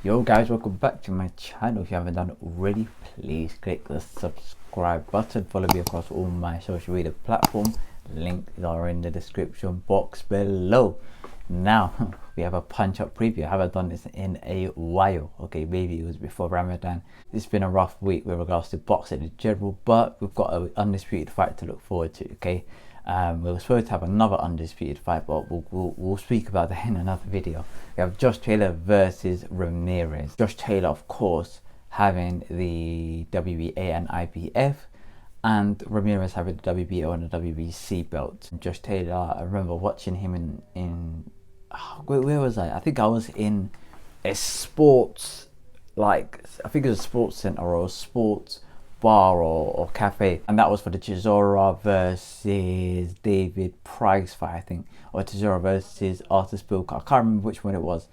Yo guys, welcome back to my channel. If you haven't done it already, please click the subscribe button. Follow me across all my social media platforms. Links are in the description box below. Now we have a punch up preview. I haven't done this in a while. Okay, maybe it was before Ramadan. It's been a rough week with regards to boxing in general, but we've got an undisputed fight to look forward to. Okay, we were supposed to have another undisputed fight, but we'll speak about that in another video. We have Josh Taylor versus Ramirez. Josh Taylor, of course, having the WBA and IBF, and Ramirez having the WBO and the WBC belt. Josh Taylor, I remember watching him in where was I? I think I was in a sports, like I think it was a sports center or a sports bar or cafe, and that was for the Chisora versus David Price fight, I think, or Chisora versus Arthur Spilka. I can't remember which one it was,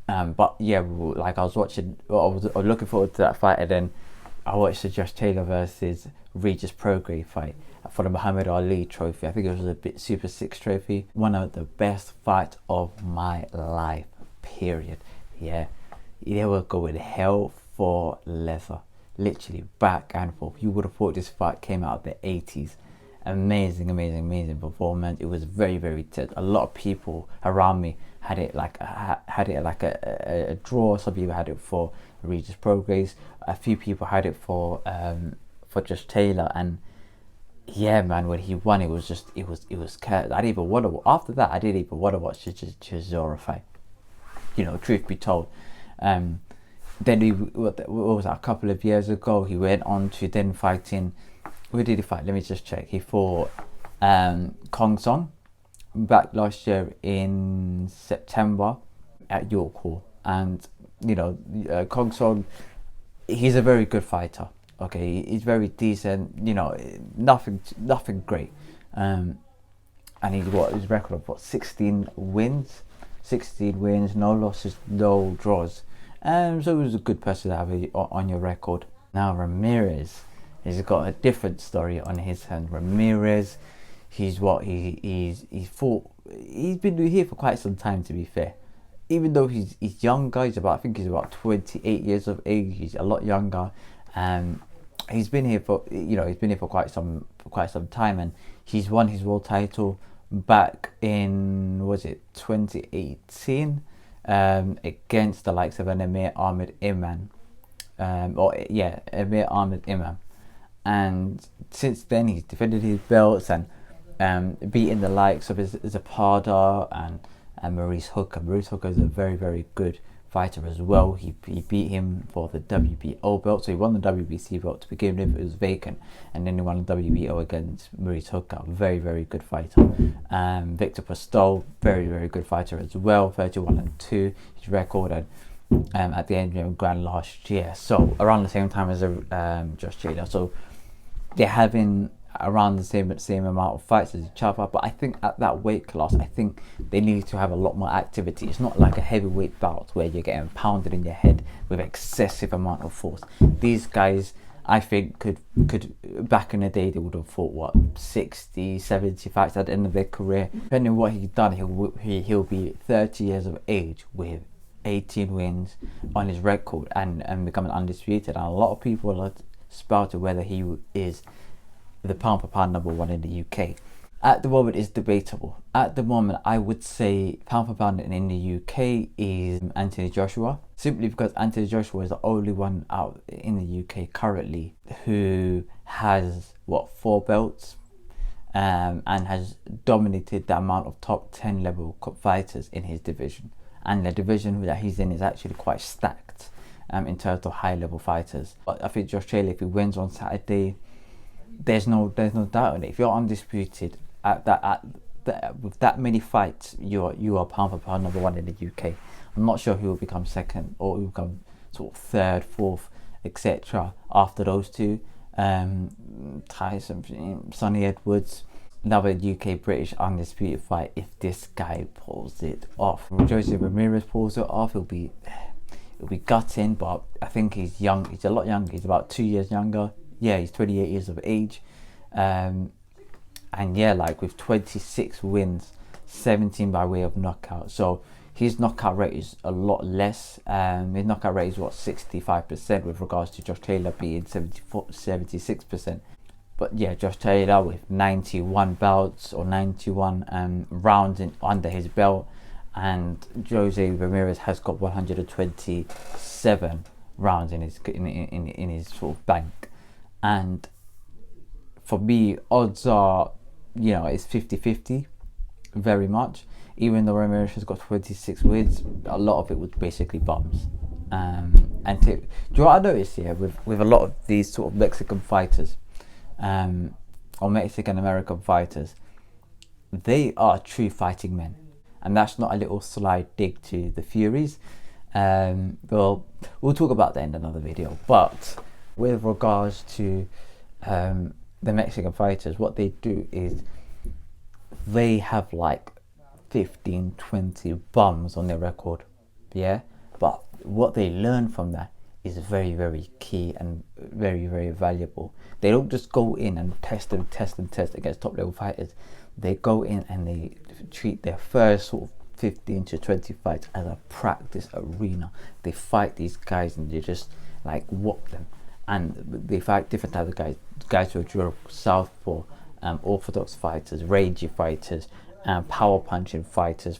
but yeah, like I was watching, I was looking forward to that fight, and then I watched the Josh Taylor versus Regis Prograis fight for the Muhammad Ali trophy. I think it was a bit Super 6 trophy. One of the best fights of my life, period. Yeah, they were going hell for leather, literally back and forth. You would have thought this fight came out of the 80s. Amazing performance. It was very tense. A lot of people around me had it like a draw. Some people had it for Regis Prograis. A few people had it for Josh Taylor, and yeah, man, when he won, it was cursed. I didn't even want to. After that, I didn't even want to watch the Chisora fight. You know, truth be told. Then what was that? A couple of years ago, he went on to then fighting. Who did he fight? Let me just check. He fought Kong Song back last year in September at York Hall, and you know, Kong Song, he's a very good fighter. Okay, he's very decent. You know, nothing great. And he's his record of 16 wins, no losses, no draws. So it was a good person to have on your record. Now Ramirez, he's got a different story on his hand. Ramirez, he's been here for quite some time, to be fair. Even though he's younger, I think he's about 28 years of age. He's a lot younger. He's been here for quite some time, and he's won his world title back in, was it 2018, against the likes of an Amir Ahmed Imam, Amir Ahmed Imam. And since then he's defended his belts and beaten the likes of Zapata and Maurice Hooker. Maurice Hooker is a very good fighter as well. He beat him for the WBO belt, so he won the WBC belt to begin with. It was vacant, and then he won the WBO against Maurice Hooker. Very good fighter. Victor Postol, very good fighter as well. 31-2 his record, and at the end of Grand last year, so around the same time as Josh Taylor. So they're having around the same amount of fights as each other, but I think at that weight class, I think they need to have a lot more activity. It's not like a heavyweight bout where you're getting pounded in your head with excessive amount of force. These guys, I think, could back in the day, they would have fought what, 60, 70 fights at the end of their career. Depending on what he's done, he'll be 30 years of age with 18 wins on his record and becoming undisputed. And a lot of people are spouting whether he is the pound for pound #1 in the UK. At the moment, it's debatable. At the moment, I would say pound for pound in the UK is Anthony Joshua, simply because Anthony Joshua is the only one out in the UK currently who has 4 belts, and has dominated the amount of top 10 level fighters in his division. And the division that he's in is actually quite stacked in terms of high level fighters. But I think Josh Taylor, if he wins on Saturday, there's no doubt in it. If you're undisputed with that many fights, you are pound for pound #1 in the UK. I'm not sure who will become second or who will become sort of third, fourth, etc. after those two. Tyson, Sonny Edwards, another UK British undisputed fight. If this guy pulls it off, Jose Ramirez pulls it off, it'll be gutting. But I think he's young. He's a lot younger. He's about 2 years younger. Yeah, he's 28 years of age, and yeah, like with 26 wins, 17 by way of knockout. So his knockout rate is a lot less. His knockout rate is what, 65%, with regards to Josh Taylor being 76%. But yeah, Josh Taylor with 91 bouts or 91 rounds under his belt, and Jose Ramirez has got 127 rounds in his sort of bank. And for me, odds are, you know, it's 50-50 very much. Even though Ramirez has got 26 wins, a lot of it was basically bums. Do you know what I noticed here with a lot of these sort of Mexican fighters, or Mexican American fighters, they are true fighting men, and that's not a little sly dig to the Furies. Well, we'll talk about that in another video. But with regards to the Mexican fighters, what they do is they have like 15-20 bums on their record, yeah, but what they learn from that is very, very key and very, very valuable. They don't just go in and test against top level fighters. They go in and they treat their first sort of 15 to 20 fights as a practice arena. They fight these guys and they just like whoop them, and they fight different types of guys who are durable, southpaw, orthodox fighters, rangy fighters, power punching fighters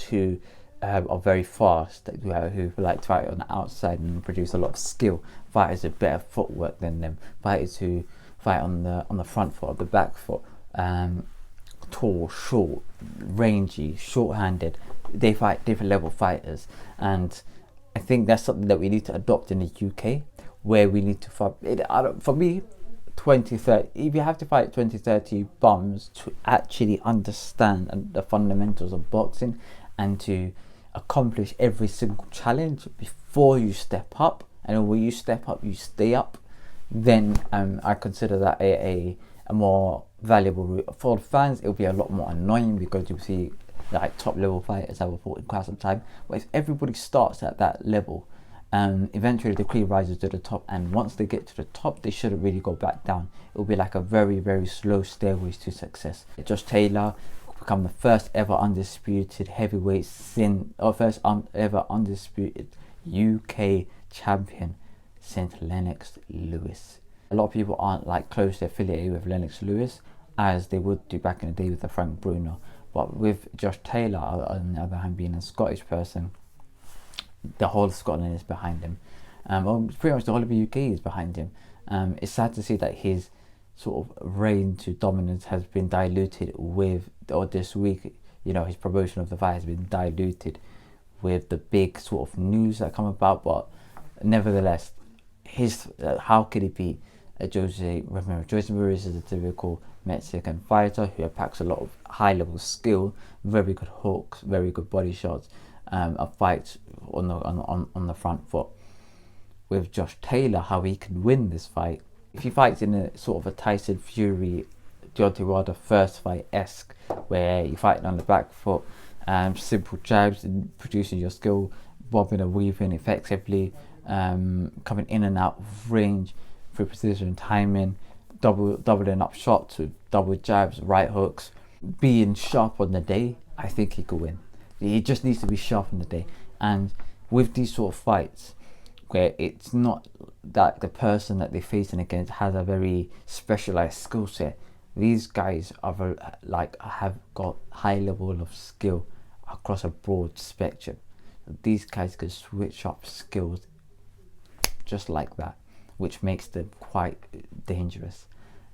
who are very fast, who like to fight on the outside and produce a lot of skill, fighters with better footwork than them, fighters who fight on the front foot or the back foot, tall, short, rangy, short-handed. They fight different level fighters, and I think that's something that we need to adopt in the UK, where we need to fight. For me, 20-30, if you have to fight 20-30 bums to actually understand the fundamentals of boxing and to accomplish every single challenge before you step up, and when you step up you stay up, then I consider that a more valuable route. For the fans, it'll be a lot more annoying because you'll see like top level fighters that were fought in quite some time, but if everybody starts at that level, eventually the cream rises to the top, and once they get to the top they shouldn't really go back down. It will be like a very, very slow stairways to success. Josh Taylor will become the first ever undisputed heavyweight first ever undisputed UK champion since Lennox Lewis. A lot of people aren't like closely affiliated with Lennox Lewis as they would do back in the day with the Frank Bruno, but with Josh Taylor, on the other hand, being a Scottish person, the whole of Scotland is behind him. Pretty much the whole of the UK is behind him. It's sad to see that his sort of reign to dominance has been diluted this week, you know, his promotion of the fight has been diluted with the big sort of news that come about, but nevertheless, how could he be Jose Ramirez? Jose Ramirez is a typical Mexican fighter who packs a lot of high level skill, very good hooks, very good body shots, a fight on the front foot. With Josh Taylor, how he can win this fight, if he fights in a sort of a Tyson Fury, Deontay Wilder first fight-esque, where you're fighting on the back foot, simple jabs and producing your skill, bobbing and weaving effectively, coming in and out of range through precision and timing, doubling up shots with double jabs, right hooks, being sharp on the day, I think he could win. He just needs to be sharp on the day. And with these sort of fights, where it's not that the person that they're facing against has a very specialized skill set, these guys are have got high level of skill across a broad spectrum. These guys can switch up skills just like that, which makes them quite dangerous.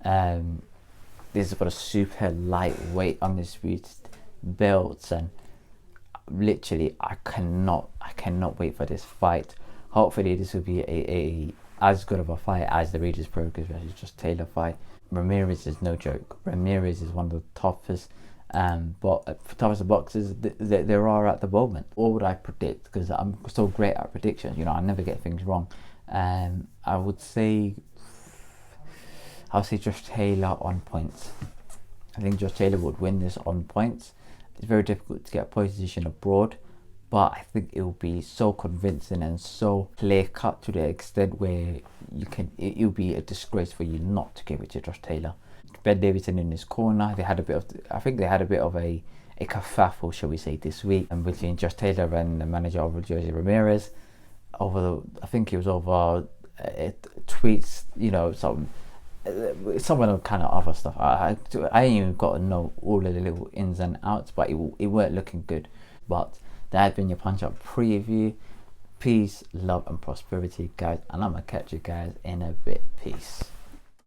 This is for a super lightweight undisputed belts, and literally I cannot wait for this fight. Hopefully this will be a as good of a fight as the Regis Progress versus Josh Taylor fight. Ramirez is no joke. Ramirez is one of the toughest toughest boxers there are at the moment. What would I predict? Because I'm so great at predictions, you know, I never get things wrong. I'll say Josh Taylor on points. I think Josh Taylor would win this on points. It's very difficult to get a position abroad, but I think it will be so convincing and so clear cut to the extent where it'll be a disgrace for you not to give it to Josh Taylor. Ben Davidson in his corner, I think they had a bit of a a kerfuffle, shall we say, this week, and between Josh Taylor and the manager of Jose Ramirez over I think it was over tweets, you know, some of the kind of other stuff. I ain't even got to know all of the little ins and outs, but it weren't looking good. But that had been your Punch Up preview. Peace, love, and prosperity, guys, and I'm gonna catch you guys in a bit. Peace.